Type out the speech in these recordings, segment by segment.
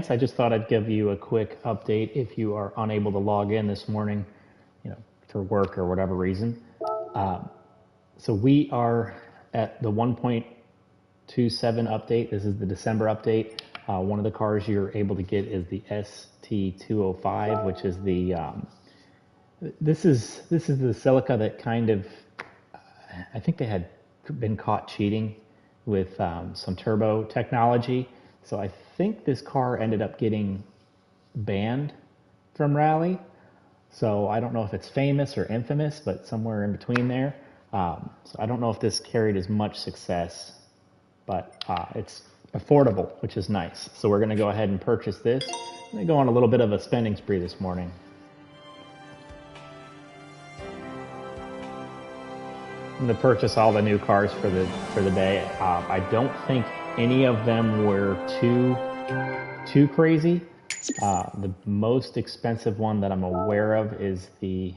I just thought I'd give you a quick update if you are unable to log in this morning, for work or whatever reason. So we are at the 1.27 update. This is the December update. One of the cars you're able to get is the ST205, which is the this is the silica that kind of I think they had been caught cheating with some turbo technology. So I think this car ended up getting banned from Rally. So I don't know if it's famous or infamous, but somewhere in between there. So I don't know if this carried as much success, but it's affordable, which is nice. So we're going to go ahead and purchase this. I'm going to go on a little bit of a spending spree this morning. I'm going to purchase all the new cars for the day. I don't think any of them were too crazy. The most expensive one that I'm aware of is the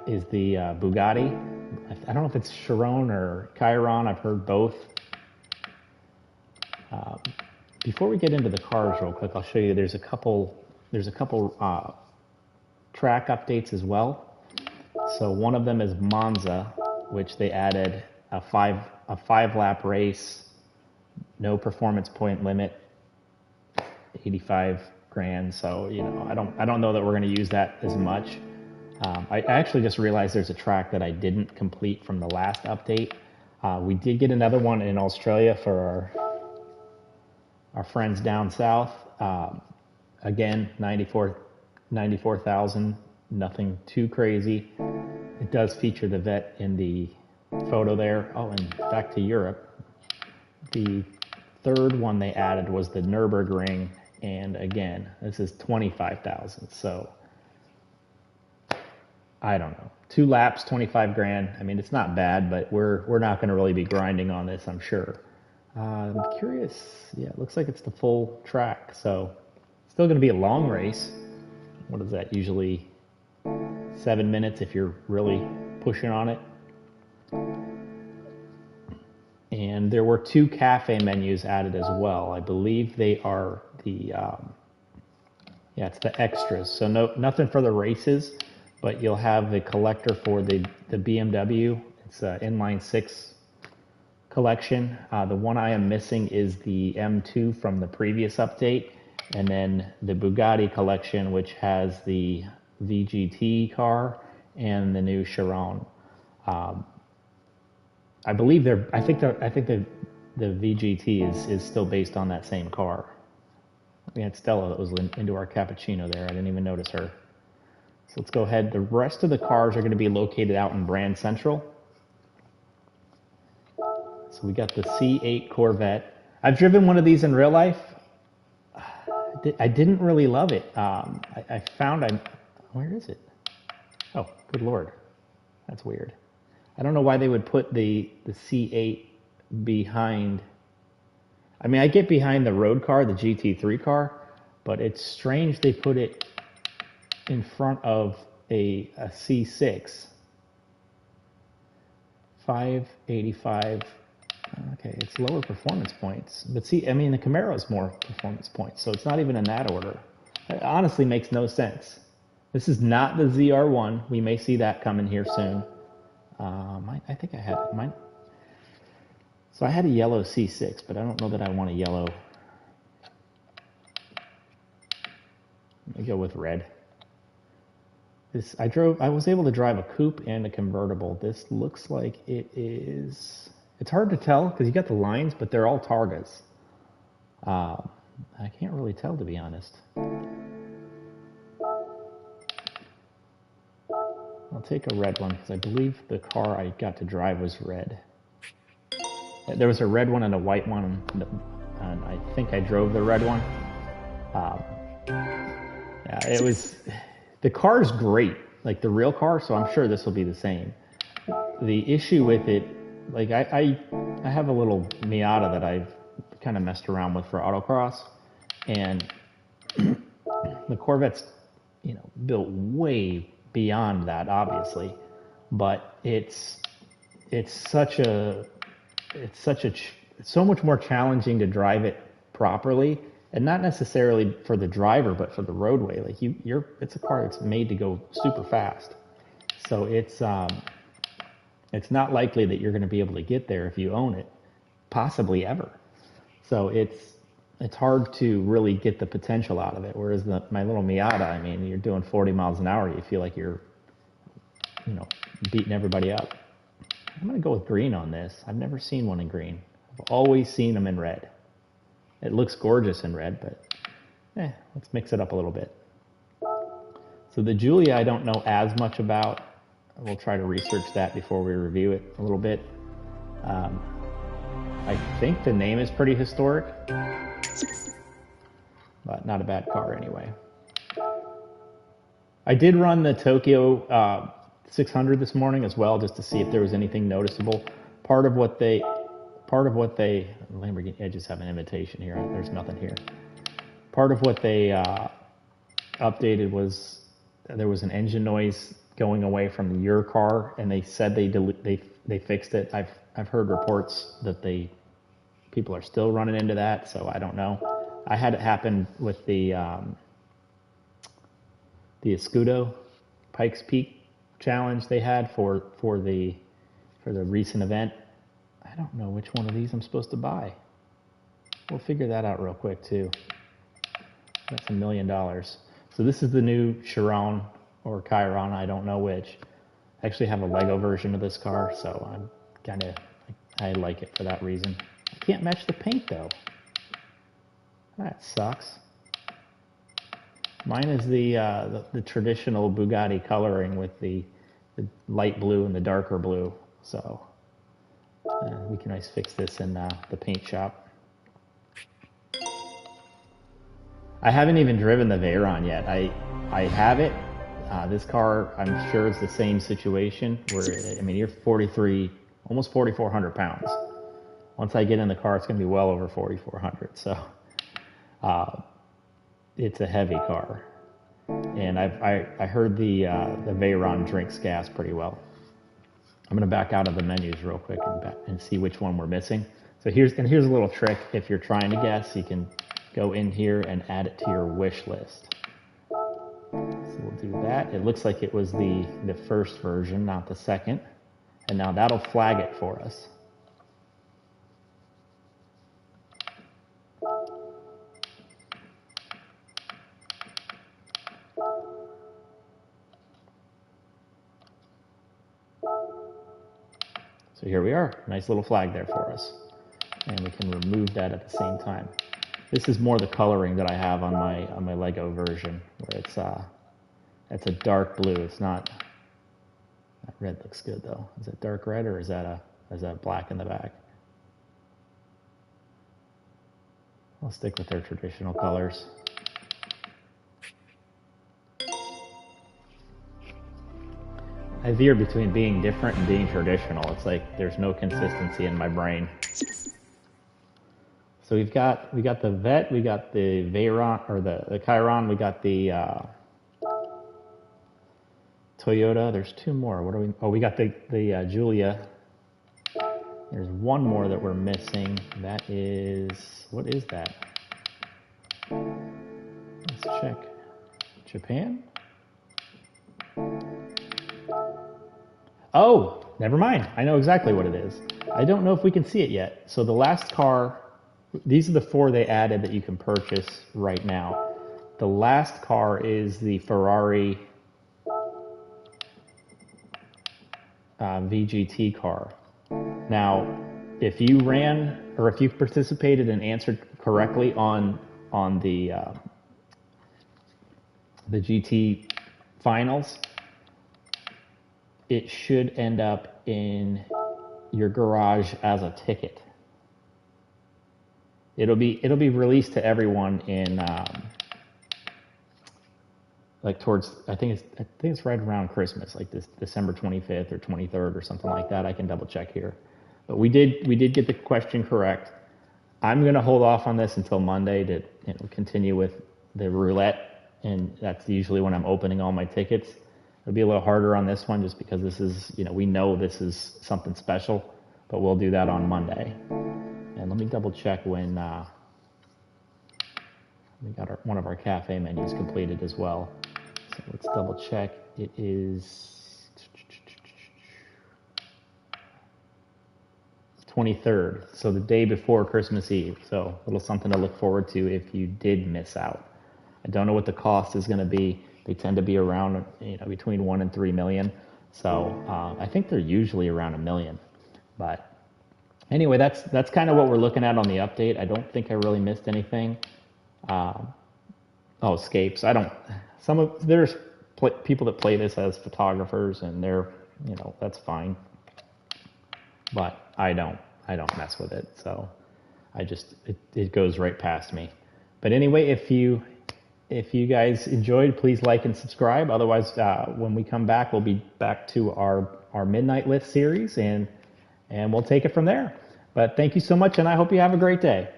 Bugatti. I don't know if it's Chiron or Chiron. I've heard both. Before we get into the cars real quick, I'll show you there's a couple track updates as well. So one of them is Monza, which they added a five lap race, no performance point limit, 85 grand. So I don't know that we're going to use that as much. I actually just realized there's a track that I didn't complete from the last update. We did get another one in Australia for our friends down south. Again, 94,000, nothing too crazy. It does feature the vet in the photo there. Oh, and back to Europe. The third one they added was the Nürburgring, and again, this is 25,000. So I don't know. 2 laps, 25 grand. I mean, it's not bad, but we're not going to really be grinding on this, I'm sure. I'm curious. Yeah, it looks like it's the full track, so still going to be a long race. What is that? Usually 7 minutes if you're really pushing on it. And there were 2 cafe menus added as well. I believe they are the it's the extras. So nothing for the races, but you'll have the collector for the BMW. It's an inline 6 collection. The one I am missing is the M2 from the previous update, and then the Bugatti collection, which has the VGT car and the new Chiron. I believe I think the VGT is still based on that same car. We had Stella that was into our cappuccino there. I didn't even notice her. So let's go ahead. The rest of the cars are going to be located out in Brand Central. So we got the C8 Corvette. I've driven one of these in real life. I didn't really love it. I found where is it? Oh, good Lord. That's weird. I don't know why they would put the C8 behind. I mean, I get behind the road car, the GT3 car, but it's strange they put it in front of a C6. 585. Okay, it's lower performance points. But see, I mean, the Camaro's more performance points, so it's not even in that order. It honestly makes no sense. This is not the ZR1. We may see that coming here soon. I think I had mine. So I had a yellow C6, but I don't know that I want a yellow. Let me go with red. I was able to drive a coupe and a convertible. This looks like it is. It's hard to tell because you got the lines, but they're all Targas. I can't really tell, to be honest. I'll take a red one because I believe the car I got to drive was red. There was a red one and a white one, and I think I drove the red one. Yeah, it was. The car's great, like the real car, so I'm sure this will be the same. The issue with it, like I have a little Miata that I've kind of messed around with for autocross, and the Corvette's, built way beyond that, obviously, but it's so much more challenging to drive it properly and not necessarily for the driver, but for the roadway. Like it's a car that's made to go super fast. So it's not likely that you're going to be able to get there if you own it, possibly ever. So it's hard to really get the potential out of it. Whereas my little Miata, I mean, you're doing 40 miles an hour, you feel like you're, beating everybody up. I'm going to go with green on this. I've never seen one in green. I've always seen them in red. It looks gorgeous in red, but let's mix it up a little bit. So the Giulia I don't know as much about. We'll try to research that before we review it a little bit. I think the name is pretty historic, but not a bad car anyway. I did run the Tokyo 600 this morning as well, just to see if there was anything noticeable. Part of what they Lamborghini Edges have an invitation here. There's nothing here. Part of what they updated was there was an engine noise going away from your car, and they said they fixed it. I've heard reports that people are still running into that, so I don't know. I had it happen with the Escudo Pikes Peak challenge they had for the recent event. I don't know which one of these I'm supposed to buy. We'll figure that out real quick too. That's $1 million. So this is the new Chiron or Chiron, I don't know which. I actually have a Lego version of this car, so I like it for that reason. I can't match the paint though. That sucks. Mine is the traditional Bugatti coloring with the light blue and the darker blue. So we can always fix this in the paint shop. I haven't even driven the Veyron yet. I have it. This car, I'm sure it's the same situation where, I mean, you're 43, almost 4,400 pounds. Once I get in the car, it's going to be well over 4,400. So it's a heavy car. And I heard the Veyron drinks gas pretty well. I'm going to back out of the menus real quick and see which one we're missing. So here's a little trick. If you're trying to guess, you can go in here and add it to your wish list. So we'll do that. It looks like it was the first version, not the second. And now that'll flag it for us. So here we are, nice little flag there for us. And we can remove that at the same time. This is more the coloring that I have on my Lego version, where it's a dark blue. It's not, that red looks good though. Is it dark red or is that black in the back? I'll stick with their traditional colors. I veer between being different and being traditional. It's like there's no consistency in my brain. So we got the Vet, we got the Veyron or the Chiron, we got the Toyota. There's two more. We got the Giulia. There's one more that we're missing. That is, what is that? Let's check. Japan? Oh, never mind. I know exactly what it is. I don't know if we can see it yet. So the last car, these are the four they added that you can purchase right now. The last car is the Ferrari VGT car. Now, if you ran or if you participated and answered correctly on the GT finals, it should end up in your garage as a ticket. It'll be released to everyone in like towards I think it's right around Christmas, like this December 25th or 23rd or something like that. I can double check here. But we did get the question correct. I'm going to hold off on this until Monday to continue with the roulette, and that's usually when I'm opening all my tickets. It'll be a little harder on this one just because this is, we know this is something special, but we'll do that on Monday. And let me double check when We got one of our cafe menus completed as well. So let's double check. It is 23rd, so the day before Christmas Eve. So a little something to look forward to if you did miss out. I don't know what the cost is going to be. They tend to be around, between 1 and 3 million. So I think they're usually around $1 million. But anyway, that's kind of what we're looking at on the update. I don't think I really missed anything. Escapes. There's people that play this as photographers, and they're, that's fine. But I don't mess with it. So it goes right past me. But anyway, if you guys enjoyed, please like and subscribe. Otherwise, when we come back, we'll be back to our Midnight List series, and we'll take it from there. But thank you so much, and I hope you have a great day.